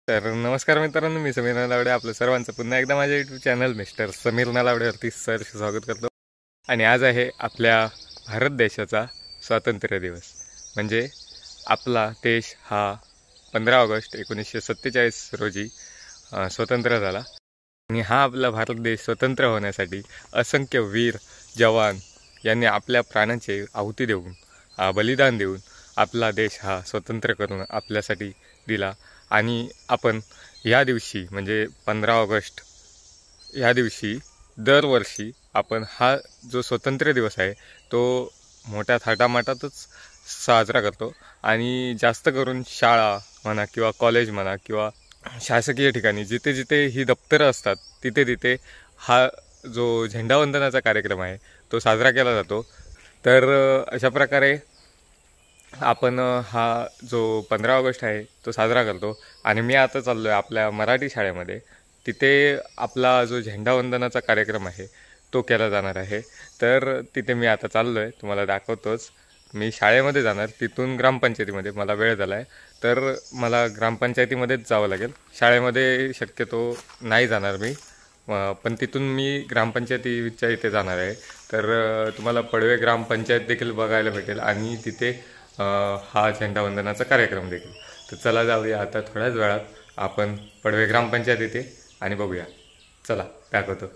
तर नमस्कार मित्रांनो, मी समीर नलावडे आपलं सर्वांचं पुन्हा एकदा माझ्या यूट्यूब चॅनल मिस्टर समीर नलावडेवरती सहर्ष स्वागत करतो. आणि आज आहे आपल्या भारत देशाचा स्वातंत्र्य दिवस. म्हणजे आपला देश हा 15 ऑगस्ट 1947 रोजी स्वतंत्र झाला. आणि हा आपला भारत देश स्वतंत्र होण्यासाठी असंख्य वीर जवान यांनी आपल्या प्राणांची आहुती देऊन बलिदान देऊन आपला देश हा स्वतंत्र करून आपल्यासाठी दिला. आणि आपण या दिवशी म्हणजे 15 ऑगस्ट या दिवशी दरवर्षी आपण हा जो स्वातंत्र्य दिवस आहे तो मोठ्या थाटामाटातच साजरा करतो. आणि जास्त करून शाळा म्हणा किंवा कॉलेज म्हणा किंवा शासकीय ठिकाणी जिथे जिथे ही दप्तरं असतात तिथे तिथे हा जो झेंडावंदनाचा कार्यक्रम आहे तो साजरा केला जातो. तर अशा प्रकारे आपण हा जो 15 ऑगस्ट आहे तो साजरा करतो. आणि मी आता चाललो आहे आपल्या मराठी शाळेमध्ये. तिथे आपला जो झेंडावंदनाचा कार्यक्रम आहे तो केला जाणार आहे. तर तिथे मी आता चाललो आहे, तुम्हाला दाखवतोच. मी शाळेमध्ये जाणार, तिथून ग्रामपंचायतीमध्ये मला वेळ झाला आहे तर मला ग्रामपंचायतीमध्येच जावं लागेल. शाळेमध्ये शक्यतो नाही जाणार मी, पण तिथून मी ग्रामपंचायतीच्या इथे जाणार आहे. तर तुम्हाला पडवे ग्रामपंचायत देखील बघायला भेटेल आणि तिथे हा झेंडावंदनाचा कार्यक्रम देखील. तर चला जाऊया आता थोड्याच वेळात आपण पडवे ग्रामपंचायत येते आणि बघूया. चला दाखवतो.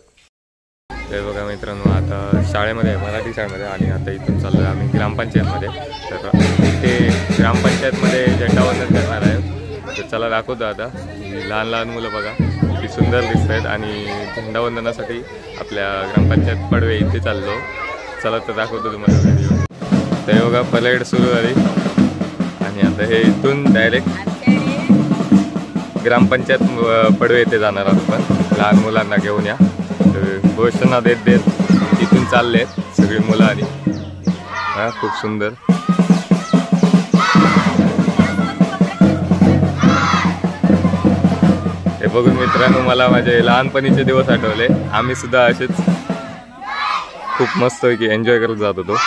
ते बघा मित्रांनो, आता शाळेमध्ये मराठी शाळेमध्ये आणि आता इथून चाललो आहे आम्ही ग्रामपंचायतमध्ये. तर इथे ग्रामपंचायतमध्ये झेंडावंदन करणार आहे. तर चला दाखवतो. आता लहान लहान मुलं बघा किती सुंदर दिसत आहेत आणि झेंडावंदनासाठी आपल्या ग्रामपंचायत पडवे इथे चाललो. चला तर दाखवतो तुम्हाला व्हिडिओ. तर बघा परेड सुरू झाली आणि आता हे इथून डायरेक्ट ग्रामपंचायत पडवे येथे जाणार आहोत. पण लहान मुलांना घेऊन या. घोषणा देत देत इथून चालले आहेत सगळी मुलं आणि खूप सुंदर. हे बघून मित्रांनो मला माझे लहानपणीचे दिवस आठवले. आम्ही सुद्धा असेच खूप मस्त की एन्जॉय करत जात होतो.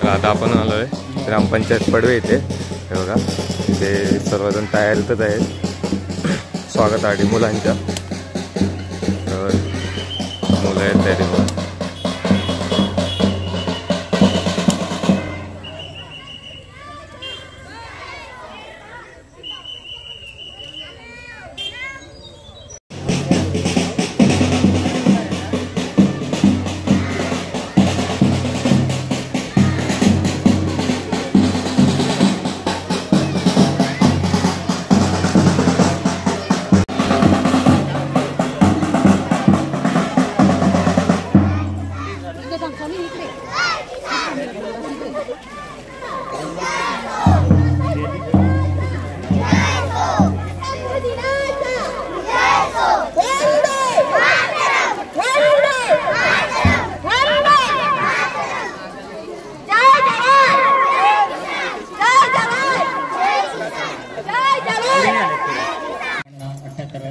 आता आपण आलो आहे ग्रामपंचायत पडवे इथे. हे बघा इथे सर्वजण तयारीतच आहेत स्वागतासाठी मुलांच्या. मुलं आहेत तयारीत.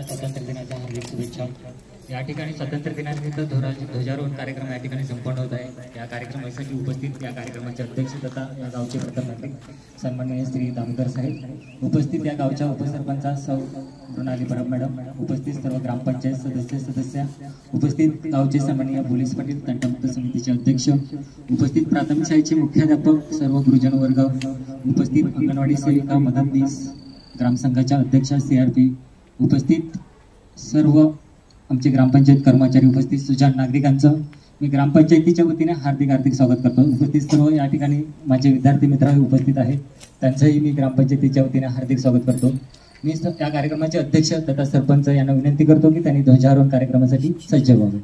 स्वातंत्र्य दिनाच्या हार्दिक शुभेच्छा. या ठिकाणी स्वातंत्र्य दिनानिमित्त ध्वजारोहण कार्यक्रम या ठिकाणी संपन्न होत आहे. या कार्यक्रमासाठी उपस्थित या कार्यक्रमाचे अध्यक्ष तथा या गावचे प्रथम नागरिक सन्माननीय श्री दामोदर साहेब, उपस्थित या गावच्या उपसरपंचा सौ मृणाली परब मॅडम, उपस्थित सर्व ग्रामपंचायत सदस्य, उपस्थित गावचे सन्माननीय पोलीस पाटील, तंटमुक्त समितीचे अध्यक्ष, उपस्थित प्राथमिक शाळेचे मुख्याध्यापक, सर्व गुरुजन वर्ग, उपस्थित अंगणवाडी सेविका, मदतनीस, ग्रामसंघाच्या अध्यक्षा, CRP, उपस्थित सर्व आमचे ग्रामपंचायत कर्मचारी, उपस्थित सुजाण नागरिकांचं मी ग्रामपंचायतीच्या वतीने हार्दिक स्वागत करतो. उपस्थित सर्व या ठिकाणी माझे विद्यार्थी मित्र उपस्थित आहेत, त्यांचंही मी ग्रामपंचायतीच्या वतीने हार्दिक स्वागत करतो. मी त्या कार्यक्रमाचे अध्यक्ष तथा सरपंच यांना विनंती करतो की त्यांनी ध्वजारोहण कार्यक्रमासाठी सज्ज व्हावे.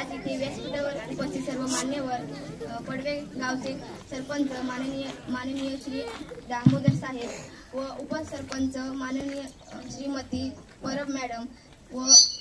आज इथे व्यासपीठावर उपस्थित सर्व मान्यवर पडवे गावचे सरपंच माननीय श्री दामोदर साहेब व उपसरपंच माननीय श्रीमती परब मॅडम व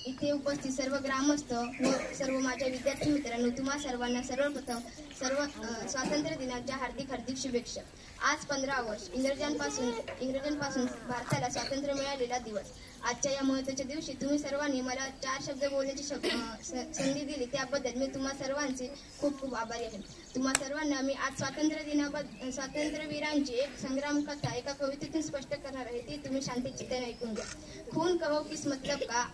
इथे उपस्थित सर्व ग्रामस्थ व सर्व माझ्या विद्यार्थी मित्रांनो, तुम्हा सर्वांना सर्वप्रथम स्वातंत्र्य दिनाच्या हार्दिक शुभेच्छा। आज 15 ऑगस्ट इंग्रजांपासून भारताला स्वातंत्र्य मिळालेला दिवस। आजच्या या महत्त्वाच्या दिवशी तुम्ही सर्वांनी मला 4 शब्द बोलण्याची संधी दिली, त्याबद्दल मी तुम्हा सर्वांचे खूप खूप आभारी आहे। तुम्हा सर्वांना मी आज स्वातंत्र्यवीरांची एक संग्राम कथा एका कवितेतून स्पष्ट करणार आहे, ती तुम्ही शांतचित्ताने ऐकून घ्या। खून कहो किस मतलब का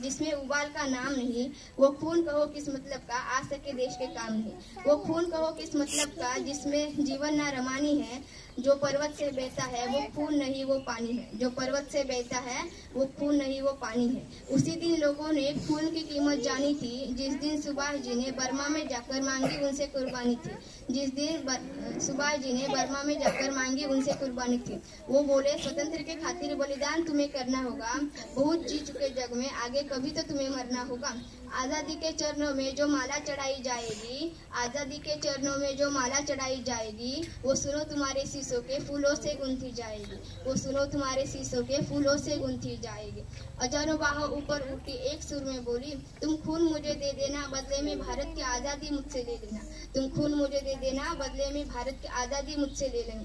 जिसमें उबाल का नाम नहीं, वो खून कहो किस मतलब का आ सके देश के काम नहीं, वो खून कहो किस मतलब का जिसमें जीवन ना रमानी है, जो पर्वत से बहता है वो खून नहीं वो पानी है, जो पर्वत से बहता है वो खून नहीं वो पानी है। उसी दिन लोगों ने खून की कीमत जानी थी, जिस दिन सुभाष जी ने बर्मा में जाकर मांगी उनसे कुर्बानी थी, जिस दिन सुभाष जी ने बर्मा में जाकर मांगी उनसे कुर्बानी थी। वो बोले स्वतंत्र के खातिर बलिदान तुम्हें करना होगा, बहुत जी चुके जग में आगे कभी तो तुम्हें मरना होगा। आजादी के चरणों में जो माला चढ़ाई जाएगी, आजादी के चरणों में जो माला चढ़ाई जाएगी, वो सुनो तुम्हारे शीशों के फूलों से गुंथी जाएगी, वो सुनो तुम्हारे शीशों के फूलों से गुंथी जाएगी। हजारों बाहों ऊपर उठी एक सुर में बोली, तुम खून मुझे दे देना बदले में भारत की आजादी मुझसे ले लेना, तुम खून मुझे दे देना बदले में भारत की आजादी मुझसे ले लेना,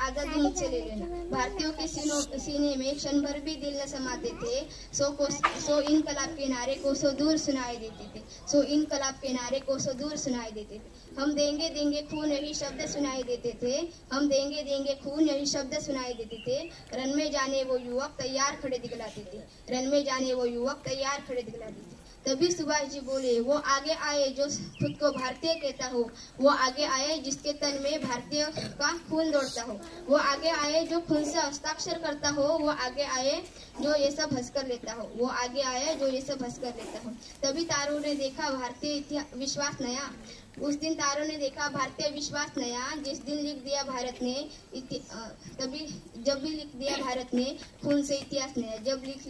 आजादी मुझसे ले लेना। भारतीयों के सीने में क्षण भर भी दिल न समाते थे, सो इनकलाब के नारे को सो दूर सुनाई देते थे, सो इनकलाब के नारे को सो दूर सुनाई देते थे। हम देंगे देंगे खून यही शब्द सुनाई देते थे, हम देंगे देंगे खून यही शब्द सुनाई देते थे। रन में जाने वो युवक तैयार खड़े दिखलाते थे, रन में जाने वो युवक तैयार खड़े दिखलाते थे। तभी सुभाष जी बोले, वो आगे आए जो खुद को भारतीय कहता हो, वो आगे आए जिसके तन में भारतीय का खून दौड़ता हो, वो आगे आए जो खून से हस्ताक्षर करता हो, वो आगे आए जो ये सब हंस कर लेता हो, वो आगे आए जो ये सब हंस कर लेता हो। तभी तारों ने देखा भारतीय विश्वास नया, उस दिन तारों ने देखा भारतीय विश्वास नया, जिस दिन लिख दिया भारत ने तभी जब भी लिख दिया भारत ने खून से इतिहास नया, जब लिख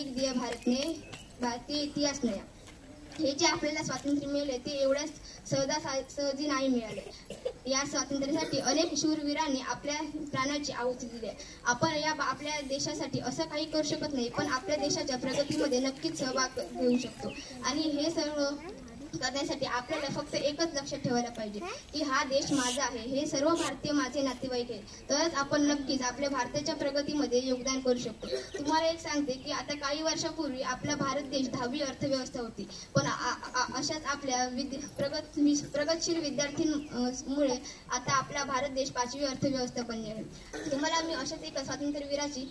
दिया भारत ने भारतीय इतिहास नया। हे जे आपल्याला स्वातंत्र्य मिळाले ते एवढ्या सहजी नाही मिळाले। या स्वातंत्र्यासाठी अनेक शूरवीरांनी आपल्या प्राणाची आहुती दिली आहे। आपण आपल्या देशासाठी असं काही करू शकत नाही, पण आपल्या देशाच्या प्रगतीमध्ये नक्कीच सहभाग घेऊ शकतो। आणि हे सर्व करण्यासाठी आपल्याला फक्त एकच लक्षात ठेवायला पाहिजे की हा देश माझा आहे, हे सर्व भारतीय माझे नातेवाईक आहे. तरच आपण नक्कीच आपल्या भारताच्या प्रगतीमध्ये योगदान करू शकतो. तुम्हाला एक सांगते की आता काही वर्षापूर्वी आपला भारत देश 10वी अर्थव्यवस्था होती, पण अशाच आपल्या प्रगतशील विद्यार्थ्यांमुळे आता आपला भारत देश 5वी अर्थव्यवस्था बनली आहे. तुम्हाला मी अशाच एका स्वातंत्र्यवीराची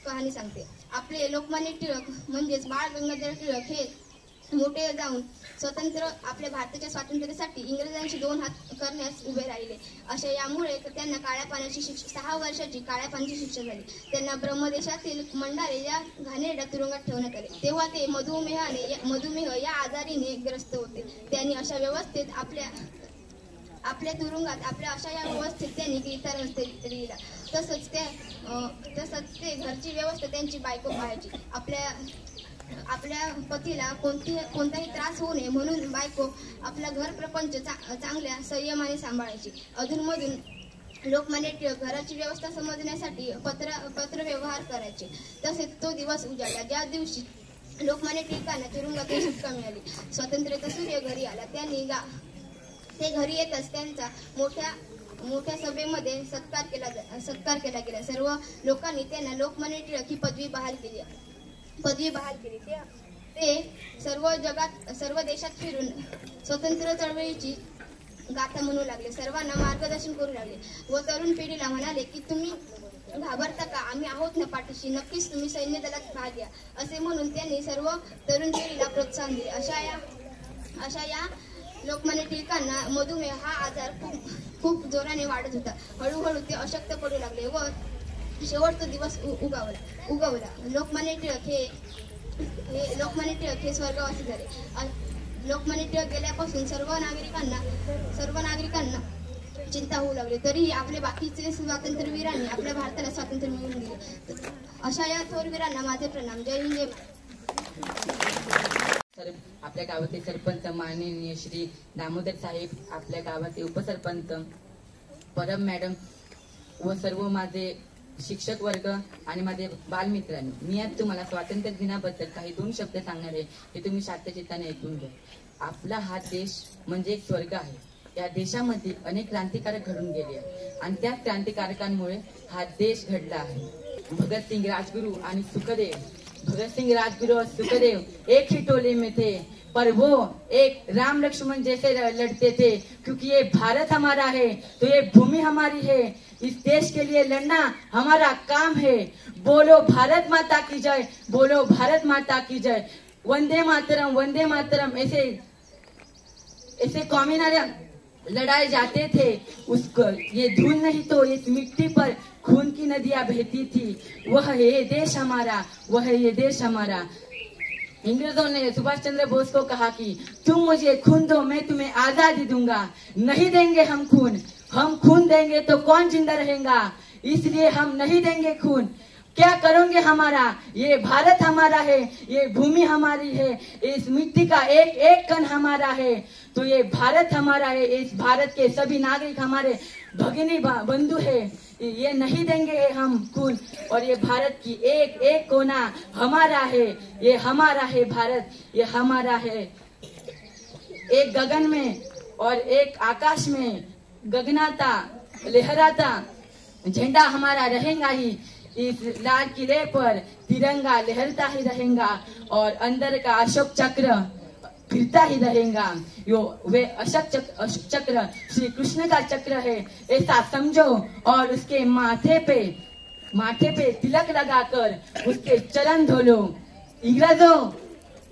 कहाणी सांगते. आपले लोकमान्य टिळक म्हणजेच बाळ गंगाधर टिळक हे मोठे जाऊन आपल्या भारताच्या स्वातंत्र्यासाठी इंग्रजांशी 2 हात करण्यास उभे राहिले. अशा यामुळे त्यांना काळ्या पाण्याची 6 वर्षाची काळ्या पाण्याची शिक्षा झाली. त्यांना ब्रह्मदेशातील मंडारे या घाणेरड्या तुरुंगात ठेवण्यात आले. तेव्हा ते मधुमेह या आजारीने ग्रस्त होते. त्यांनी अशा व्यवस्थेत आपल्या तुरुंगात अशा या व्यवस्थेत त्यांनी गीतारहस्य लिहिला. तसंच ते घरची व्यवस्था त्यांची बायको पाहायची. आपल्या पतीला कोणताही त्रास होऊ नये म्हणून बायको आपला घर प्रपंच चांगल्या संयमाने सांभाळायची. अधूनमधून लोकमान्य टिळक घराची व्यवस्था समजण्यासाठी पत्र व्यवहार करायचे. तसेच तो दिवस उजाडला ज्या दिवशी लोकमान्य टिळकांना तुरुंगातून सुटका मिळाली. स्वातंत्र्याचा सूर्य घरी आला. ते घरी येतच त्यांचा मोठ्या सभेमध्ये सत्कार केला गेला. सर्व लोकांनी त्यांना लोकमान्य टिळक ही पदवी बहाल केली. ते सर्व देशात फिरून स्वतंत्र चळवळीची गाथा म्हणू लागले. सर्वांना मार्गदर्शन करू लागले व तरुण पिढीला म्हणाले की तुम्ही घाबरता का, आम्ही आहोत ना पाठीशी, नक्कीच तुम्ही सैन्य दलात भाग घ्या. असे म्हणून त्यांनी सर्व तरुण पिढीला प्रोत्साहन दिले. अशा या लोकमान्य टिळकांना मधुमेह हा आजार खूप जोराने वाढत होता. हळूहळू ते अशक्त पडू लागले व शेवटचा दिवस उगवला. लोकमान्य टिळक हे स्वर्गवासी झाले. लोकमान्य टिळक गेल्यापासून सर्व नागरिकांना चिंता होऊ लागली. तरीही आपले बाकीचे स्वातंत्र्यवीरांनी आपल्या भारताला स्वातंत्र्य मिळवून दिले. अशा या थोरवीरांना माझे प्रणाम. जय हिंद, जय भारत. आपल्या गावाचे सरपंच माननीय श्री दामोदर साहेब, आपल्या गावाचे उपसरपंच परम मॅडम व सर्व माझे शिक्षक वर्ग आणि माझे बालमित्रांनी, मी आज तुम्हाला स्वातंत्र्य दिनाबद्दल काही 2 शब्द सांगणार आहे. ते तुम्ही शांतचित्ताने ऐकून घ्या. आपला हा देश म्हणजे एक स्वर्ग आहे. या देशामध्ये अनेक क्रांतिकारक घडून गेले आणि त्या क्रांतिकारकांमुळे हा देश घडला आहे. भगतसिंग राजगुरु आणि सुखदेव, भगतसिंग राजगुरु और सुखदेव एक ही टोले में थे, पर वो एक राम लक्ष्मण जैसे लड़ते थे. क्योंकि ये भारत हमारा है तो ये भूमि हमारी है. इस देश के लिए लड़ना हमारा काम है. बोलो भारत माता की जय, बोलो भारत माता की जय. वंदे मातरम, वंदे मातरम ऐसे कौमी नारे लड़ाए जाते थे. उसको ये धूल नहीं तो इस मिट्टी पर खून की नदियां बहती थी. वह ये देश हमारा, वह ये देश हमारा. इंग्रजों ने सुभाष चंद्र बोस को कहा कि तुम मुझे खून दो, मैं तुम्हें आजादी दूंगा. नहीं देंगे हम खून देंगे तो कौन जिंदा रहेगा, इसलिए हम नहीं देंगे खून. क्या करोगे हमारा, ये भारत हमारा है, ये भूमि हमारी है, इस मिट्टी का एक एक कण हमारा है. तो ये भारत हमारा है. इस भारत के सभी नागरिक हमारे भगिनी बंधु है. ये नहीं देंगे हम खून. और ये भारत की एक एक कोना हमारा है. ये हमारा है भारत, ये हमारा है. एक गगन में और एक आकाश में गगनाता लहराता झंडा हमारा रहेगा ही. इस लाल किले पर तिरंगा लहरता ही रहेगा और अंदर का अशोक चक्र फिरता ही रहेगा. वे अशोक चक्र श्री कृष्ण का चक्र है, ऐसा समझो. और उसके माथे पे तिलक लगाकर उसके चरण धो लो. इंग्रजों,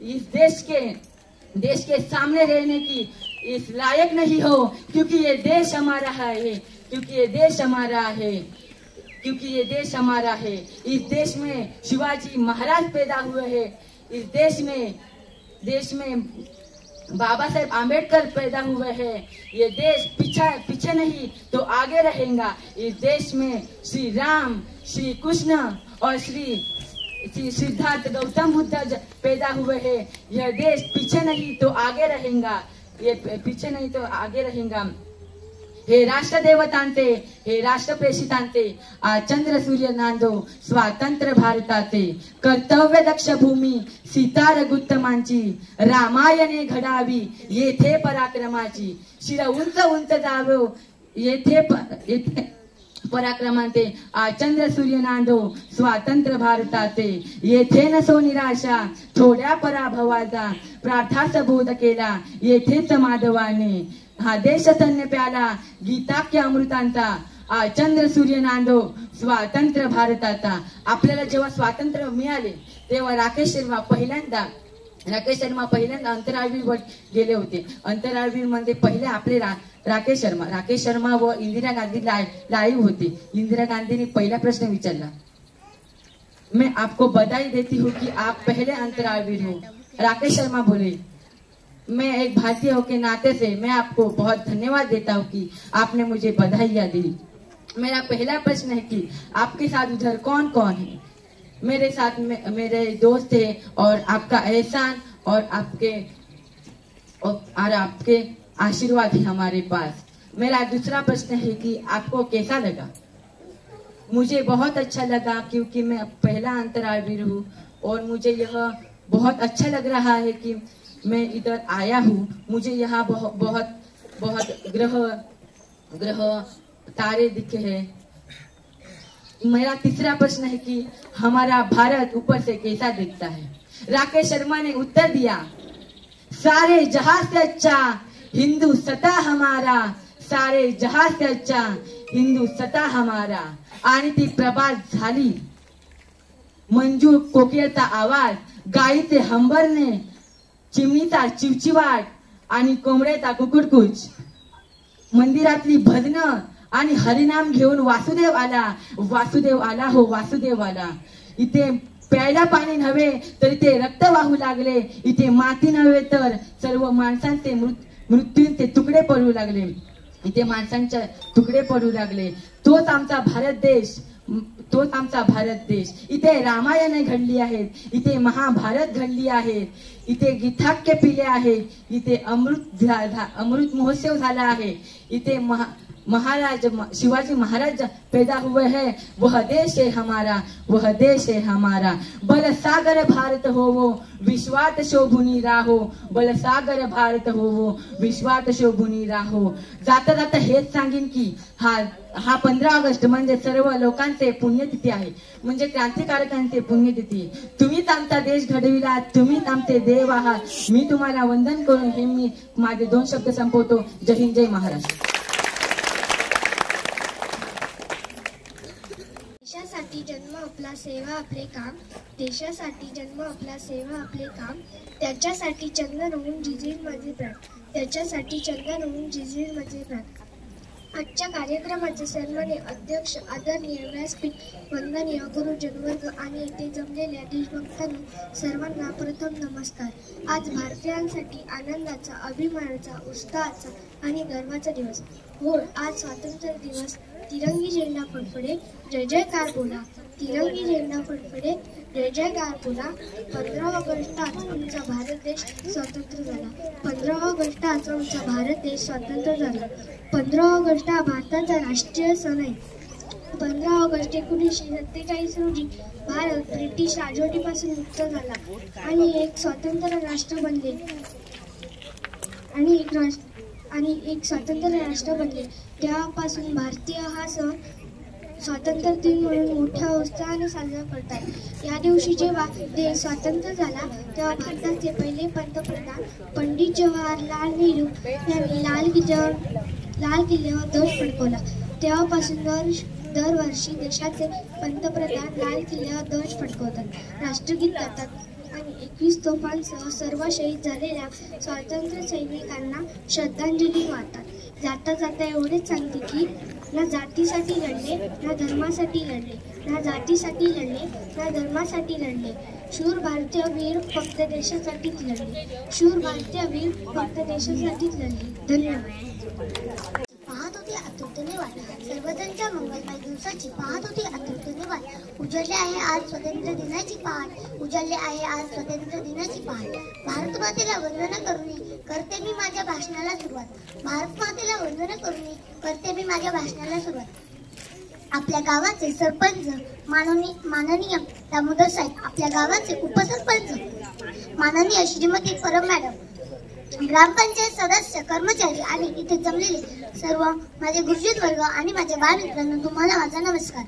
इस देश के सामने रहने की इस लायक नहीं हो, क्योंकि ये देश हमारा है, क्योंकि ये देश हमारा है, क्योंकि ये देश हमारा है. इस देश में शिवाजी महाराज पैदा हुए हैं. इस देश में बाबा साहेब आम्बेडकर पैदा हुए हैं. ये देश पीछे नहीं तो आगे रहेगा. इस देश में श्री राम, श्री कृष्ण और श्री सिद्धार्थ गौतम बुद्ध पैदा हुए हैं. यह देश पीछे नहीं तो आगे रहेगा. ये पीछे नहीं तो आगे रहेगा. हे राष्ट्रदेवतांचे, हे राष्ट्रप्रेषितांचे, आज चंद्र सूर्य नांदो स्वातंत्र्य भारताचे. कर्तव्य दक्ष भूमी सीता रघुत्तमांची, रामायणे घडावी येथे पराक्रमाची. शिर उंच उंच जावो येथे पराक्रमांते. आज चंद्र सूर्य नांदो स्वातंत्र्य भारताचे. येथे नसो निराशा थोड्या पराभवाचा, प्रार्थास बोध केला येथेच माधवाने. हा देश सैन्य प्याला गीताख्य अमृतांचा. आज चंद्र सूर्य नांदो स्वातंत्र्य भारताचा. आपल्याला जेव्हा स्वातंत्र्य मिळाले तेव्हा राकेश शर्मा पहिल्यांदा अंतराळवीर गेले होते. अंतराळवीर मध्ये पहिले आपले राकेश शर्मा व इंदिरा गांधी लाईव्ह होते. इंदिरा गांधीने पहिला प्रश्न विचारला, मैं आपको बधाई देती हूँ कि आप पहले अंतराळवीर हो. राकेश शर्मा बोले, मैं एक भारतीय हो के नाते से मैं आपको बहुत धन्यवाद देता हूँ कि आपने मुझे बधाइयाँ दी. मेरा पहला प्रश्न है कि आपके साथ उधर कौन कौन है. मेरे साथ मेरे दोस्त है और आपका एहसान और आपके आशीर्वाद है हमारे पास. मेरा दूसरा प्रश्न है कि आपको कैसा लगा. मुझे बहुत अच्छा लगा क्योंकि मैं पहला अंतराळवीर हूँ और मुझे यह बहुत अच्छा लग रहा है कि मैं इधर आया हूँ. मुझे यहाँ बहुत ग्रह तारे दिखे हैं. मेरा तीसरा प्रश्न है कि हमारा भारत ऊपर से कैसा दिखता है. राकेश शर्मा ने उत्तर दिया, सारे जहां से अच्छा हिंदू सता हमारा, सारे जहां से अच्छा हिंदू सता हमारा. आणि ती प्रभात झाली. मंजू कोकिळचा आवाज, गाईचे हंबरणे, चिमणीचा चिवचिवाट आणि कोंबड्याचा कुकुडकुच, मंदिरातली भजनं आणि हरिनाम घेऊन वासुदेव आला हो वासुदेव आला. इथे प्यायला पाणी नव्हे तर इथे रक्त वाहू लागले. इथे माती नव्हे तर सर्व माणसांचे मृत्यूंचे तुकडे पडू लागले. इथे माणसांचे तुकडे पडू लागले. तोच आमचा भारत देश. इथे रामायणे घडली आहेत, इथे महाभारत घडली आहे, इथे गीताख्य पिले आहे, इथे अमृत महोत्सव झाला आहे. इथे महाराज शिवाजी महाराज पैदा हुए हैं. वह देश है हमारा. बल सागर भारत होवो विश्वात शोभुनी राहो. बल सागर भारत होवो विश्वात शोभुनी राहो. जाता जाता हेच सांगेन की हा 15 ऑगस्ट म्हणजे सर्व लोकांचे पुण्यतिथी आहे, म्हणजे क्रांतिकारकांचे पुण्यतिथी. तुम्हीच आमचा देश घडविला, तुम्हीच आमचे देव आहात. मी तुम्हाला वंदन करून हे मी माझे 2 शब्द संपवतो. जय हिंद, जय महाराष्ट्र. देशासाठी जन्म आपला सेवा आपले काम. देशासाठी जन्म आपला सेवा आपले काम. त्याच्यासाठी चंदन होऊन झिजईल माझे प्राण. त्याच्यासाठी चंदन होऊन झिजईल माझे प्राण. आजच्या कार्यक्रमाचे सन्माननीय अध्यक्ष, आदरणीय व्यासपीठ, वंदनीय गुरु जनवर्ग आणि येथे जमलेल्या देशभक्तांना सर्वांना प्रथम नमस्कार. आज भारतीयांसाठी आनंदाचा, अभिमानाचा, उत्साहाचा आणि गर्वाचा दिवस. हो, आज स्वातंत्र्य दिवस. तिरंगी झेंडा फडफडे, जय जयकार बोला. तिरंगी झेंडा फडफडे, जय जयकार बोला. 15 ऑगस्ट आज आमचा भारत देश स्वतंत्र झाला. 15 ऑगस्ट आज आमचा भारत देश स्वतंत्र झाला. 15 ऑगस्ट हा भारताचा राष्ट्रीय सण आहे. 15 ऑगस्ट 1947 रोजी भारत ब्रिटिश राजवटीपासून मुक्त झाला आणि एक स्वतंत्र राष्ट्र बनले. तेव्हापासून भारतीय हा सण स्वातंत्र्य दिन म्हणून मोठ्या उत्साहाने साजरा करतात. या दिवशी जेव्हा देश स्वतंत्र झाला तेव्हा भारताचे पहिले पंतप्रधान पंडित जवाहरलाल नेहरू यांनी लाल किल्ल्यावर ध्वज फडकवला. तेव्हापासून दरवर्षी देशाचे पंतप्रधान लाल किल्ल्यावर ध्वज फडकवतात, राष्ट्रगीत गातात आणि 21 तोफांसह सर्व शहीद झालेल्या स्वातंत्र्य सैनिकांना श्रद्धांजली वाहतात. जाता जाता एवढेच सांगते की ना जातीसाठी लढले, ना धर्मासाठी लढले, ना जातीसाठी लढले, ना धर्मासाठी लढले. शूर भारतीय वीर फक्त देशासाठीच लढले. शूर भारतीय वीर फक्त देशासाठीच लढले. धन्यवाद. पाहत होती आतुरतेने वाट सर्वजणच्या मंगलमय दिवसाची. पाहत होती आतुरतेने वाट. उजळले आहे आज स्वातंत्र्य दिनाची पहाट, उजळले आहे आज स्वातंत्र्य दिनाची पहाट. भारत मातेला वंदना करून करते मी माझ्या भाषणाला सुरुवात. भारत मातेला वंदना करून करते मी माझ्या भाषणाला सुरुवात. आपल्या गावाचे सरपंच माननीय दामोदर साहेब, आपल्या गावाचे उपसरपंच माननीय श्रीमती परब मॅडम, ग्रामपंचायत सदस्य, कर्मचारी आणि इथे जमलेले सर्व माझे गुरुजन वर्ग आणि माझे बालमित्रांनो, तुम्हाला माझा नमस्कार.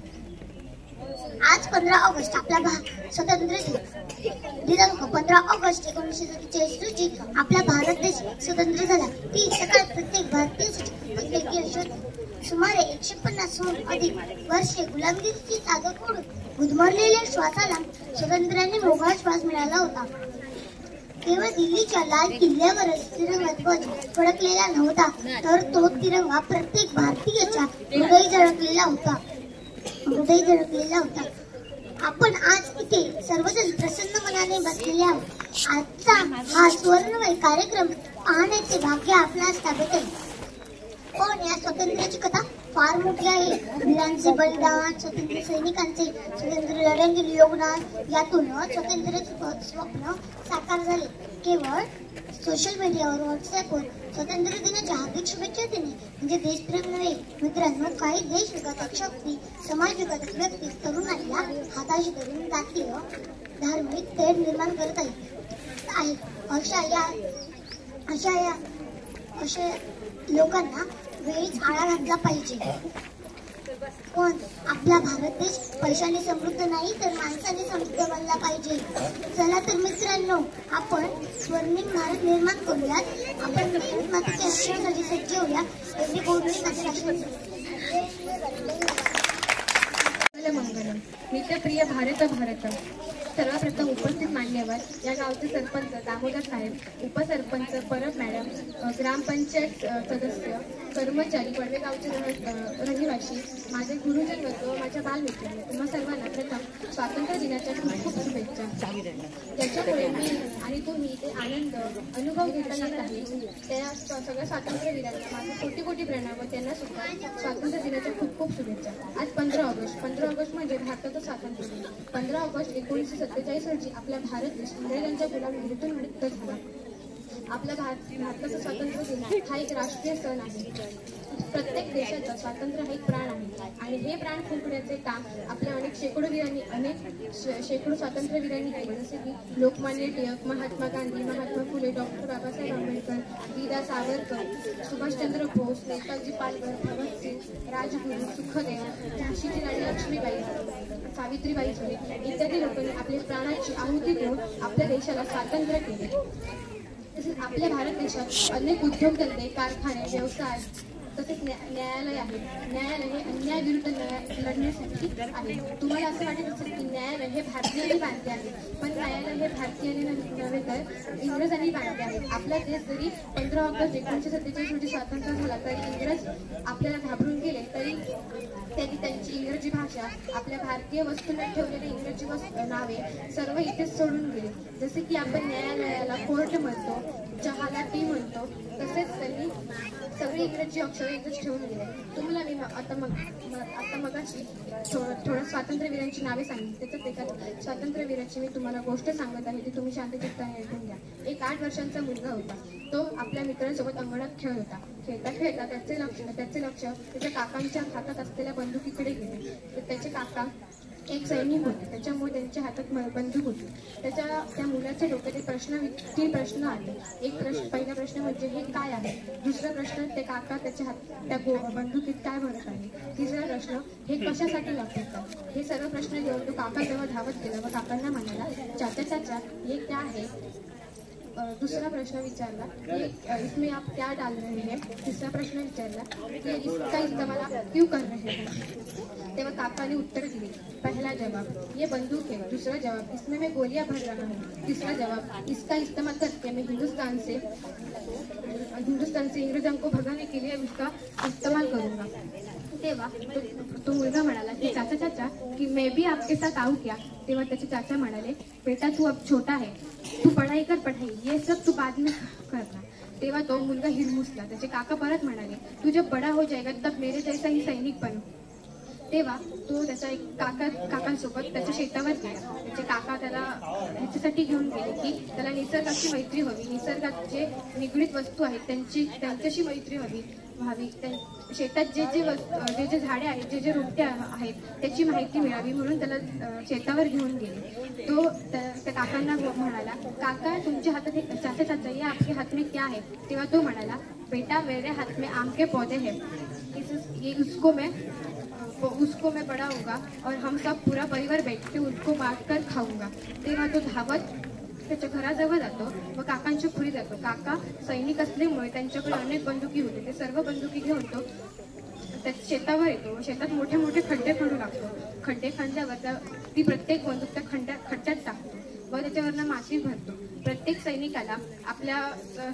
आज 15 ऑगस्ट आपला स्वातंत्र्य दिनांक 15 ऑगस्ट 1947 रोजी आपला भारत देश स्वतंत्र झाला. ती सकाळ प्रत्येक भारतीयासाठी प्रत्येकी होती. सुमारे 150हून अधिक वर्षे गुलामगिरीची चादर ओढून गुदमरलेल्या श्वासाला स्वातंत्र्याने मोकळा श्वास मिळाला होता. केवळ दिल्लीच्या लाल किल्ल्यावरच तिरंगा ध्वज फडकलेला नव्हता, तर तो तिरंगा प्रत्येक भारतीयाच्या हृदय झळकलेला होता. आपण आज इथे सर्वजण प्रसन्न मनाने बसलेले आहोत. आजचा हा स्वर्णमय कार्यक्रम पाहण्याचे भाग्य आपल्यास लाभेल. पण या स्वातंत्र्याची कथा फार मोठी आहे. वीरांचे बलिदान, स्वातंत्र्य सैनिकांचे स्वातंत्र्य लढ्यातील योगदान, यातून स्वातंत्र्याचे स्वप्न साकार झाले. केवळ सोशल मीडियावर, व्हॉट्सअपवर स्वातंत्र्य दिनाच्या हार्दिक शुभेच्छा देणे म्हणजे देशप्रेम नव्हे. मित्रांनो, काही देश विघातक शक्ती, समाज विघातक व्यक्ती तरुणांना हाताशी धरून जातीय धार्मिक तेढ निर्माण करत आहेत. अशा लोकांना वेळीच आळा घातला पाहिजे. पण आपला भारत देश पैशाने समृद्ध नाही, तर माणसाने समृद्ध बनला पाहिजे. चला तर मित्रांनो, आपण स्वर्णिम भारत निर्माण करूयात. आपण मातेच्या रक्षणासाठी सज्ज होऊया. एवढी बोलणी माझ्या भाषणात. मंगलम. मित्रप्रिय भारत भारत. सर्वप्रथम उपस्थित मान्यवर, या गावचे सरपंच दामोदर साहेब, उपसरपंच परब मॅडम, ग्रामपंचायत सदस्य, कर्मचारी, पडवेगावचे रहिवासी, माझे गुरुजन वर्ग, माझ्या बालमित्रांनो, तुम्हा सर्वांना प्रथम स्वातंत्र्य दिनाच्या खूप खूप शुभेच्छा. त्याच्यामुळे मी आणि तुम्ही ते आनंद अनुभव घेता येत आहे. त्या सगळ्या स्वातंत्र्यवीरांना माझे कोटी कोटी प्रणाम व त्यांना सुद्धा स्वातंत्र्य दिनाच्या खूप खूप शुभेच्छा. आज 15 ऑगस्ट म्हणजे भारताचं स्वातंत्र्य दिन. 15 ऑगस्ट 1947 रोजी आपला भारत देश इंग्रजांच्या गुलामगिरीतून मुक्त झाला. आपला भारताचा स्वातंत्र्य दिन हा एक राष्ट्रीय सण आहे. प्रत्येक देशाचा स्वातंत्र्य हा एक प्राण आहे आणि हे प्राण फुंकण्याचे काम आपल्या शेकडो स्वातंत्र्यवीरांनी केले. जसे की लोकमान्य टिळक, महात्मा गांधी, महात्मा फुले, डॉक्टर बाबासाहेब आंबेडकर, वीरा सावरकर, सुभाषचंद्र बोस, नेताजी पालकर, भगतसिंग, राजगुरू, सुखदेव, झाशीची राणी लक्ष्मीबाई, सावित्रीबाई फुले इत्यादी लोकांनी आपल्या प्राणाची आहुती देऊन आपल्या देशाला स्वातंत्र्य केले. तसेच आपल्या भारत देशात अनेक उद्योगधंदे, कारखाने, व्यवसाय तसेच न्यायालय आहे. न्यायालय हे अन्यायाविरुद्ध लढण्यासाठी आहे. तुम्हाला असं वाटत असेल की न्यायालय हे भारतीयांनी बांधले आहे, पण न्यायालय हे भारतीयांनी नव्हे तर इंग्रजांनी बांधले आहे. आपला देश जरी 15 ऑगस्ट 1947 रोजी स्वातंत्र्य झाला तरी इंग्रज आपल्याला घाबरून गेले, तरी त्यांनी त्यांची इंग्रजी भाषा, आपल्या भारतीय वस्तूंना ठेवलेली इंग्रजी नावे सर्व इथेच सोडून गेले. जसे की आपण न्यायालयाला कोर्ट म्हणतो, चहाला टी म्हणतो, तसेच त्यांनी सगळी इंग्रजी अक्षरे इथेच ठेवून गेले. तुम्हाला मी आता मगाशी थोडं स्वातंत्र्यवीरांची नावे सांगितली. त्याच्यात एका स्वातंत्र्यवीराची मी तुम्हाला गोष्ट सांगत आहे, ती तुम्ही शांतचित्ताने ऐकून घ्या. एक 8 वर्षांचा मुलगा होता. तो आपल्या मित्रांसोबत अंगणात खेळत होता. खेळता खेळता त्याचे लक्ष त्याच्या काकांच्या हातात असलेल्या बंदुकीकडे गेले. तर त्याचे काका एक सैनिक होते, त्याच्यामुळे त्यांच्या हातात बंदूक होती. त्या मुलाच्या डोक्यात तीन प्रश्न आले. पहिला प्रश्न म्हणजे हे काय आहे. दुसरा प्रश्न ते काका त्या बंदुकीत काय भरत आहे. तिसरा प्रश्न हे कशासाठी वापरतात. हे सर्व प्रश्न घेऊन तो काकाजवळ धावत गेला व काकांना म्हणाला, चाचा हे क्या आहे. दूसरा प्रश्न विचारला कि इसमें आप क्या डाल रहे हैं. तिसरा प्रश्न विचारला कि इसका इस्तेमाल आप क्यों कर रहे हैं. तेव्हा काकाने उत्तर दिले, पहला जवाब ये बंदूक है. दूसरा जवाब इसमें मैं गोलियां भर रहा हूँ. तीसरा जवाब इसका इस्तेमाल करके मैं हिंदुस्तान से इंग्रजों को भगाने के लिए उसका इस्तेमाल करूँगा. तेव्हा तो मुलगा म्हणाला की चाचा की मैं भी आपके साथ आऊँ क्या. तेव्हा त्याचे चाचा म्हणाले, बेटा तू अब छोटा है, तू पढ़ाई कर पढ़ाई, ये सब तू बाद में करना. तेव्हा तो मुलगा हिरमुसला. त्याचे काका परत म्हणाले, तू जब बड़ा हो जाएगा तब मेरे जैसा ही सैनिक बनो. तेव्हा तो त्याच्या एक काकांसोबत त्याच्या शेतावर गेला. त्याचे काका त्याला ह्याच्यासाठी घेऊन गेले की त्याला निसर्गाची मैत्री हवी, निसर्गात जे निगडीत वस्तू आहेत त्यांच्याशी मैत्री व्हावी. शेतात जे झाडे आहेत, जे रोपटे आहेत त्याची माहिती मिळावी म्हणून त्याला शेतावर घेऊन गेले. तो त्या काकांना म्हणाला, काका तुमच्या हातात एक चाचा ये आपके हाथ में क्या है? तेव्हा तो म्हणाला, बेटा मेरे हाथ में आम के पौधे हैं, उसको मैं बड़ा होगा और हम सब पूरा परिवार बैठ के उसको बांट कर खाऊंगा. तेव्हा तो धावत त्याच्या घराजवळ जातो व काकांच्या खुरी जातो. काका सैनिक असल्यामुळे त्यांच्याकडे अनेक बंदुकी होते. ते सर्व बंदुकी घेऊन तो त्या शेतावर येतो. शेतात मोठे मोठे खड्डे खणू लागतो. खड्डे खणल्यावर ती प्रत्येक बंदूक त्या खड्ड्यात टाकतो व त्याच्यावरनं माती भरतो. प्रत्येक सैनिकाला आपल्या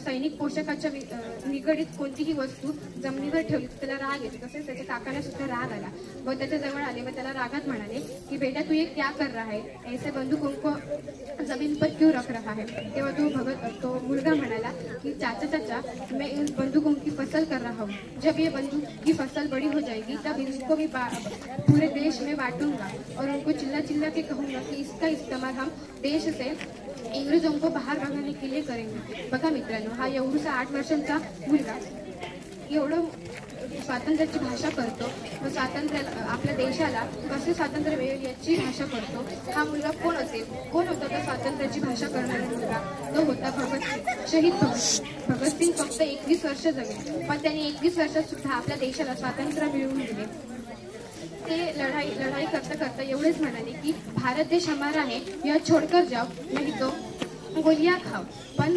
सैनिक पोशाखाच्या निगडीत कोणतीही वस्तू जमिनीवर ठेवली त्याला राग येतो. तसेच त्याच्या काकाला सुद्धा राग आला व त्याच्या जवळ आले व त्याला रागात म्हणाले की बेटा तू ये क्या कर रहा है, ऐसे बंदूकों को जमीन पर क्यों रख रहा है? तेव्हा तो मुलगा म्हणाला कि चाचा मैं इन बंदूकों की फसल कर रहा हूँ. जब ये बंदूक की फसल बड़ी हो जाएगी तब इसको भी पूरे देश में बांटूंगा और उनको चिल्ला चिल्ला के कहूँगा कि इसका इस्तेमाल हम देश से इंग्रजों को बाहर भगाने के लिए करेंगे. बघा मित्रांनो, हा एवढा 8 वर्षांचा मुलगा एवढं स्वातंत्र्याची भाषा करतो व आपल्या देशाला कसे स्वातंत्र्य मिळेल याची भाषा करतो. हा मुलगा कोण असेल? कोण होता तो स्वातंत्र्याची भाषा करणारा मुलगा? तो होता भगतसिंग, शहीद भगतसिंग. फक्त 21 वर्ष जगले पण त्यांनी 21 वर्षात सुद्धा आपल्या देशाला स्वातंत्र्य मिळवून दिले. ते लढाई करता एवढेच म्हणाले की भारत देश हमारा है, यह छोड़कर जाओ नहीं तो गोलियां खाओ. पण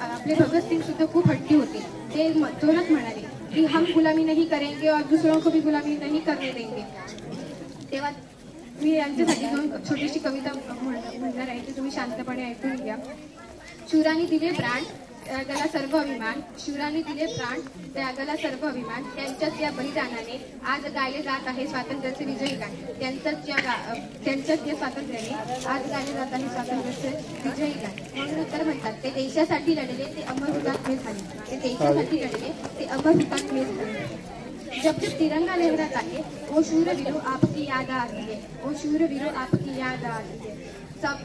आपले भगतसिंग सुद्धा खूप हट्टी होते. ते जोरात म्हणाले कि हम गुलामी नहीं करेंगे और दूसरों को भी गुलामी नहीं करने देंगे. तेव्हा मी यांच्यासाठी दोन छोटीशी कविता म्हणणार आहे, ती तुम्ही शांतपणे ऐकून घ्या. शूरांनी दिले प्राण त्यागाला सर्व अभिमान, शूरांनी दिले प्राण त्यागाला सर्व अभिमान, त्यांच्याच या बलिदानाने आज गायले जात आहे स्वातंत्र्याचे विजयी गाण. त्यांच्याच या स्वातंत्र्याने आज गायले जात आहे स्वातंत्र्याचे विजयी गाण. म्हणून तर म्हणतात ते देशासाठी लढले ते अमर हुतात्मे झाले, ते देशासाठी लढले ते अमर हुतात्मे झाले. जब जब तिरंगा लहराता है वो शूरवीरो आपकी याद आती है, वो शूरवीरो आपकी याद आती है.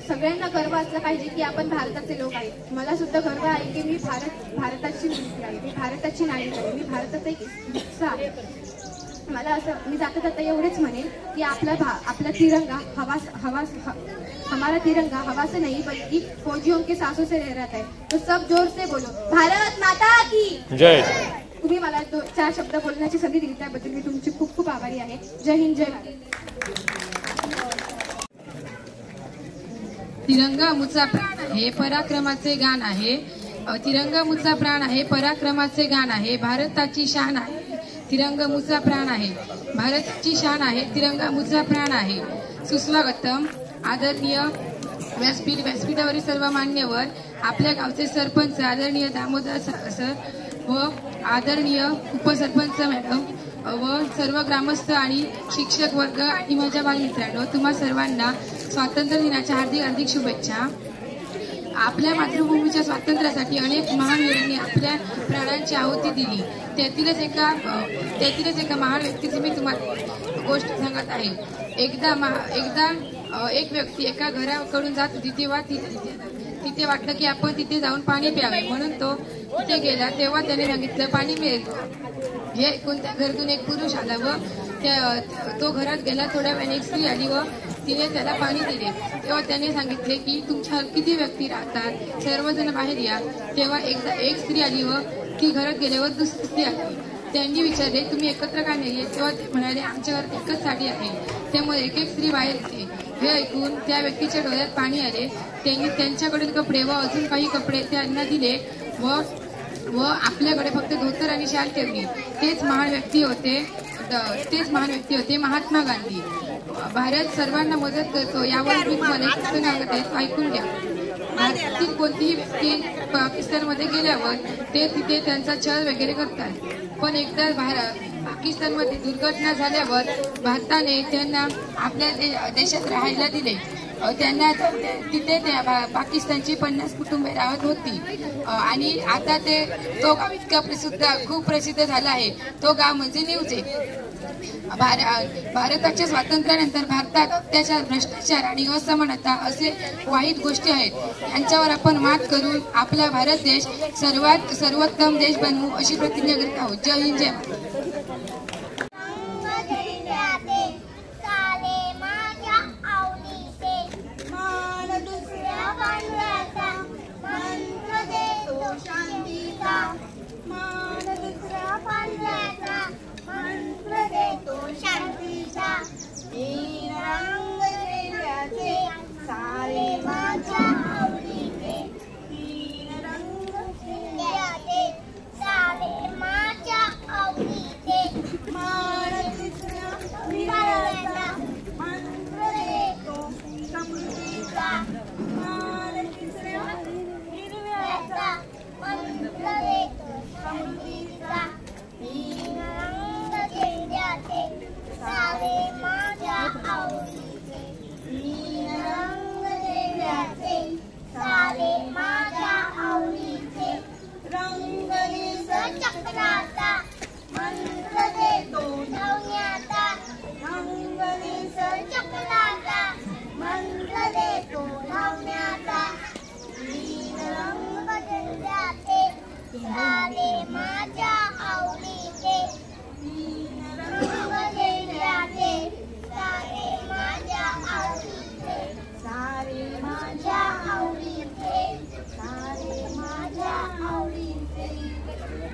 सगळ्यांना गर्व असला पाहिजे की आपण भारताचे लोक आहेत. मला सुद्धा गर्व आहे की मी भारताची मुलगी आहे, मी भारताची नागरिक आहे, मी भारताचा एक हिस्सा आहे. मला असं मी जाता एवढेच म्हणेन की आपला तिरंगा हमारा तिरंगा हवा से नहीं बल्कि फौजियों के सांसों से लहराता है. तो सब जोर से बोलो, भारत माता की जय. तुम्ही मला 4 शब्द बोलण्याची संधी दिली त्याबद्दल मी तुमची खूप खूप आभारी आहे. जय हिंद, जय भारत. तिरंगा मुचा प्राण आहे, पराक्रमाचे गाण आहे. तिरंगा मुचा प्राण आहे, पराक्रमाचे गाण आहे. भारताची शान आहे, तिरंगा मुचा प्राण आहे. भारताची शान आहे, तिरंगा मुचा प्राण आहे. सुस्वागतम. आदरणीय व्यासपीठावरील सर्व मान्यवर, आपल्या गावचे सरपंच आदरणीय दामोदर सर व आदरणीय उपसरपंच मॅडम व सर्व ग्रामस्थ आणि शिक्षक वर्ग आणि माझ्या बालमित्रांनो, तुम्हा सर्वांना स्वातंत्र्य दिनाच्या हार्दिक शुभेच्छा. आपल्या मातृभूमीच्या स्वातंत्र्यासाठी अनेक महावीरांनी आपल्या प्राणांची आहुती दिली. त्यातीलच एका महान व्यक्तीची मी तुम्हाला गोष्ट सांगत आहे. एकदा एक व्यक्ती एका घराकडून जात होती तेव्हा तिथे वाटलं की आपण तिथे जाऊन पाणी प्यावे, म्हणून तो तिथे गेला. तेव्हा त्याने सांगितलं पाणी मिळेल. हे ऐकून त्या घरातून एक पुरुष आला व तो घरात गेला. थोड्या वेळाने एक स्त्री आली व तिने त्याला पाणी दिले. तेव्हा त्याने सांगितले की तुमच्या किती व्यक्ती राहतात, सर्वजण बाहेर या. तेव्हा एकदा एक स्त्री आली व ती घरात गेल्यावर दुसरी स्त्री आली. त्यांनी विचारले तुम्ही एकत्र का नाहीये? तेव्हा ते म्हणाले आमच्या घरात एकच साडी आहे. त्यामुळे एक स्त्री बाहेर येते. हे ऐकून त्या व्यक्तीच्या डोळ्यात पाणी आले. त्यांनी त्यांच्याकडील कपडे व अजून काही कपडे त्यांना दिले व आपल्याकडे फक्त धोतर आणि शाल ठेवली. तेच महान व्यक्ती होते महात्मा गांधी. भारत सर्वांना मदत करतो यावर मी तुम्हाला एक सांगत आहे, ऐकून घ्या. भारतातील कोणतीही व्यक्ती पाकिस्तानमध्ये गेल्यावर ते तिथे त्यांचा छळ वगैरे करतात. पण एकदा पाकिस्तानमध्ये दुर्घटना झाल्यावर भारताने त्यांना आपल्या देशात राहायला दिले. त्यांना तिथे पाकिस्तानची 50 कुटुंबे राहत होती आणि आता तो गाव इतका खूप प्रसिद्ध झाला आहे. तो गाव म्हणजे न्यूजे. भारताच्या स्वातंत्र्यानंतर भारतात अत्याचार, भ्रष्टाचार आणि असमानता असे वाईट गोष्टी आहेत. यांच्यावर आपण मात करून आपला भारत देश सर्वोत्तम देश बनवू अशी प्रतिज्ञा करीत आहोत. जय हिंद, जय भारत.